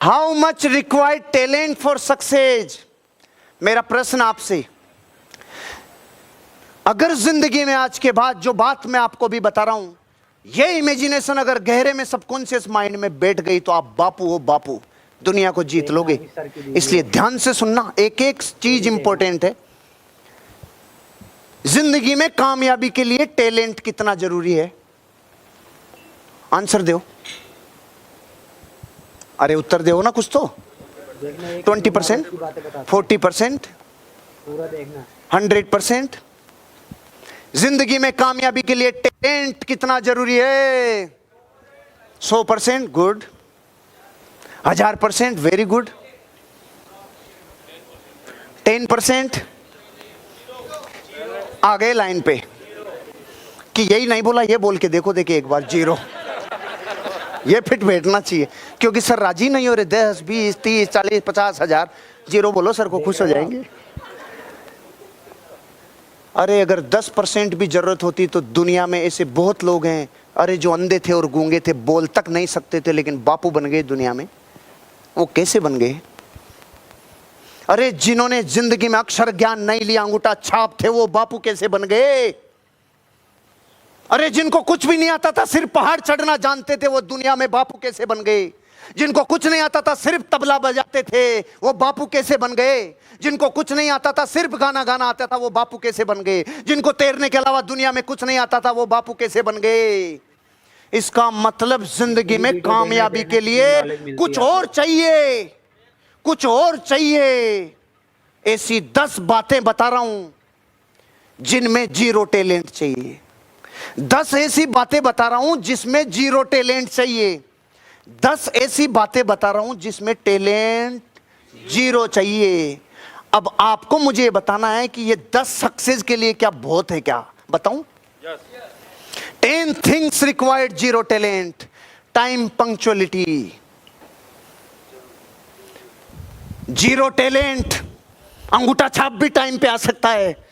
How much required talent for success. मेरा प्रश्न आपसे, अगर जिंदगी में आज के बाद जो बात मैं आपको भी बता रहा हूं, ये इमेजिनेशन अगर गहरे में सबकॉन्शियस माइंड में बैठ गई तो आप बापू हो बापू, दुनिया को जीत लोगे। इसलिए ध्यान से सुनना, एक एक चीज इंपॉर्टेंट है। जिंदगी में कामयाबी के लिए टैलेंट कितना जरूरी है? आंसर दो। अरे उत्तर दो ना कुछ तो। 20%, 40%, 100%। जिंदगी में कामयाबी के लिए टैलेंट कितना जरूरी है? 100%, गुड। 1000%, very good. 10%, आ गए लाइन पे कि यही नहीं बोला, ये बोल के देखो, देखिए एक बार 0। ये फिट बैठना चाहिए, क्योंकि सर राजी नहीं हो रहे। 10, 20, 30, 40, 50 हजार 0 बोलो, सर को खुश हो जाएंगे। अरे अगर 10% भी जरूरत होती तो दुनिया में ऐसे बहुत लोग हैं, अरे जो अंधे थे और गूंगे थे, बोल तक नहीं सकते थे, लेकिन बापू बन गए दुनिया में। वो कैसे बन गए? अरे जिन्होंने जिंदगी में अक्षर ज्ञान नहीं लिया, अंगूठा छाप थे, वो बापू कैसे बन गए? अरे जिनको कुछ भी नहीं आता था, सिर्फ पहाड़ चढ़ना जानते थे, वो दुनिया में बापू कैसे बन गए? जिनको कुछ नहीं आता था, सिर्फ तबला बजाते थे, वो बापू कैसे बन गए? जिनको कुछ नहीं आता था, सिर्फ गाना गाना आता था, वो बापू कैसे बन गए? जिनको तैरने के अलावा दुनिया में कुछ नहीं आता था, वो बापू कैसे बन गए? इसका मतलब जिंदगी में कामयाबी के लिए कुछ और चाहिए, कुछ और चाहिए। ऐसी 10 बातें बता रहा हूं जिनमें 0 टैलेंट चाहिए। 10 ऐसी बातें बता रहा हूं जिसमें 0 टैलेंट चाहिए। 10 ऐसी बातें बता रहा हूं जिसमें टैलेंट 0 चाहिए। अब आपको मुझे बताना है कि ये 10 सक्सेस के लिए क्या बहुत है? क्या बताऊं? 10 things required 0 talent. Time punctuality, 0 talent. अंगूठा छाप भी टाइम पे आ सकता है,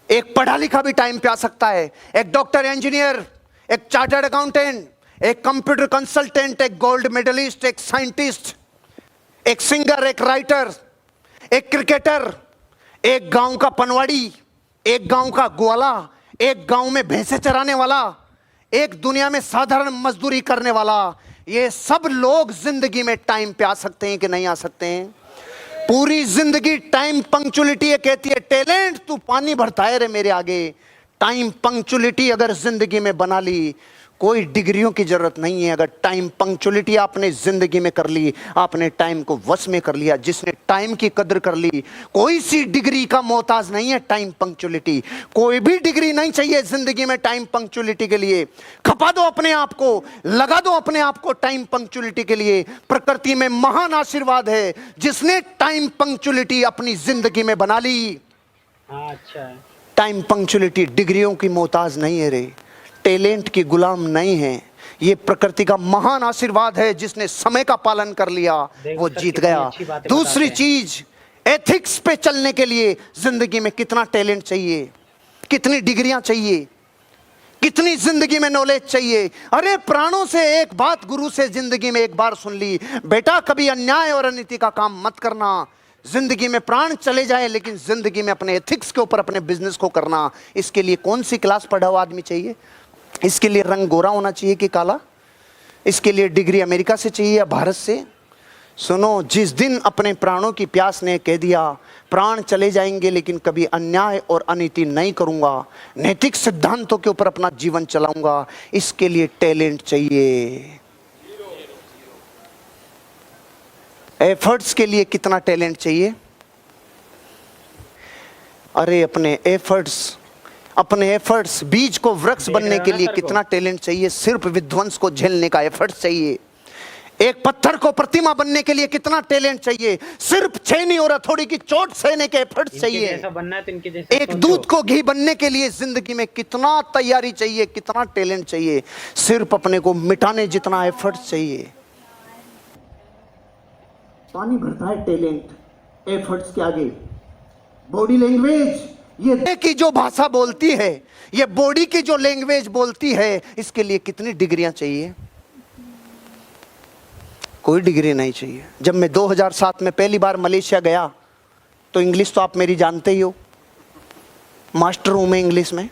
एक पढ़ा लिखा भी टाइम पे आ सकता है, एक डॉक्टर, इंजीनियर, एक चार्टर्ड अकाउंटेंट, एक कंप्यूटर कंसल्टेंट, एक गोल्ड मेडलिस्ट, एक साइंटिस्ट, एक सिंगर, एक राइटर, एक क्रिकेटर, एक गांव का पनवाड़ी, एक गांव का ग्वाला, एक गांव में भैंसे चराने वाला, एक दुनिया में साधारण मजदूरी करने वाला। ये सब लोग जिंदगी में टाइम पे आ सकते हैं कि नहीं आ सकते हैं? पूरी जिंदगी टाइम पंक्चुअलिटी ये कहती है, टैलेंट तू पानी भरता है रे मेरे आगे। टाइम पंक्चुअलिटी अगर जिंदगी में बना ली, कोई डिग्रियों की जरूरत नहीं है। अगर टाइम पंक्चुअलिटी आपने जिंदगी में कर ली, आपने टाइम को वश में कर लिया। जिसने टाइम की कदर कर ली, कोई सी डिग्री का मोहताज नहीं है। टाइम पंक्चुअलिटी, कोई भी डिग्री नहीं चाहिए जिंदगी में टाइम पंक्चुअलिटी के लिए। खपा दो अपने आप को, लगा दो अपने आप को टाइम पंक्चुअलिटी के लिए। प्रकृति में महान आशीर्वाद है जिसने टाइम पंक्चुअलिटी अपनी जिंदगी में बना ली। अच्छा, टाइम पंक्चुअलिटी डिग्रियों की मोहताज नहीं है रे, टैलेंट की गुलाम नहीं है। ये प्रकृति का महान आशीर्वाद है, जिसने समय का पालन कर लिया वो जीत गया। दूसरी चीज, एथिक्स पे चलने के लिए जिंदगी में कितना टैलेंट चाहिए, कितनी डिग्रियां चाहिए, कितनी जिंदगी में नॉलेज चाहिए। अरे प्राणों से एक बात गुरु से जिंदगी में एक बार सुन ली, बेटा कभी अन्याय और अनीति का काम मत करना। जिंदगी में प्राण चले जाए, लेकिन जिंदगी में अपने एथिक्स के ऊपर अपने बिजनेस को करना। इसके लिए कौन सी क्लास पढ़ा हुआ आदमी चाहिए? इसके लिए रंग गोरा होना चाहिए कि काला? इसके लिए डिग्री अमेरिका से चाहिए या भारत से? सुनो, जिस दिन अपने प्राणों की प्यास ने कह दिया प्राण चले जाएंगे लेकिन कभी अन्याय और अनीति नहीं करूंगा, नैतिक सिद्धांतों के ऊपर अपना जीवन चलाऊंगा, इसके लिए टैलेंट चाहिए। एफर्ट्स के लिए कितना टैलेंट चाहिए? अरे अपने एफर्ट्स बीज को वृक्ष बनने के लिए कितना टैलेंट चाहिए? सिर्फ विध्वंस को झेलने का एफर्ट्स चाहिए। एक पत्थर को प्रतिमा बनने के लिए कितना टैलेंट चाहिए? सिर्फ छेनी और हथौड़ी की चोट सहने के एफर्ट्स चाहिए। एक दूध को घी बनने के लिए जिंदगी में कितना तैयारी चाहिए, कितना टैलेंट चाहिए? सिर्फ अपने को मिटाने जितना एफर्ट्स चाहिए। पानी भरता है टैलेंट एफर्ट्स के आगे। बॉडी लैंग्वेज, ये की जो भाषा बोलती है, ये बॉडी की जो लैंग्वेज बोलती है, इसके लिए कितनी डिग्रियां चाहिए? कोई डिग्री नहीं चाहिए। जब मैं 2007 में पहली बार मलेशिया गया तो इंग्लिश तो आप मेरी जानते ही हो, मास्टर हूँ मैं इंग्लिश में।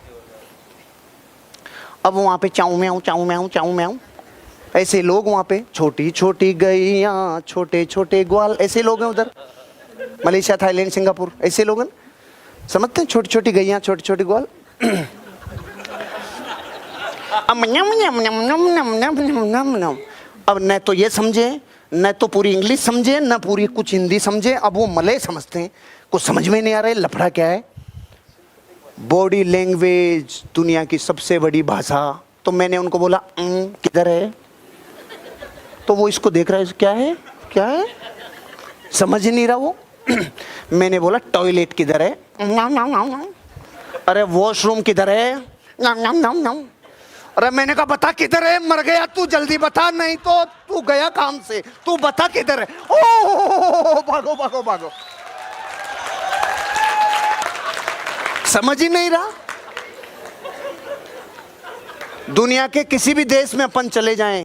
अब वहाँ पे चाऊ म्याऊ चाऊ म्याऊ चाऊ म्याऊ ऐसे लोग, वहाँ पे छोटी छोटी गैया छोटे छोटे ग्वाल, ऐसे लोग हैं उधर मलेशिया, थाईलैंड, सिंगापुर, ऐसे लोग हैं, समझते हैं, छोटी छोटी गैया छोटे छोटे ग्वाल। अब न तो ये समझे, न तो पूरी इंग्लिश समझे, न पूरी कुछ हिंदी समझे। अब वो मलय समझते हैं, कुछ समझ में नहीं आ रहा है लफड़ा क्या है। बॉडी लैंग्वेज दुनिया की सबसे बड़ी भाषा। तो मैंने उनको बोला किधर है, तो वो इसको देख रहा है, क्या है क्या है, समझ ही नहीं रहा वो। मैंने बोला टॉयलेट किधर है, अरे वॉशरूम किधर है, अरे मैंने कहा बता किधर है, मर गया तू, जल्दी बता, नहीं तो तू गया काम से, तू बता किधर है। ओ भागो भागो भागो, समझ ही नहीं रहा। दुनिया के किसी भी देश में अपन चले जाएं,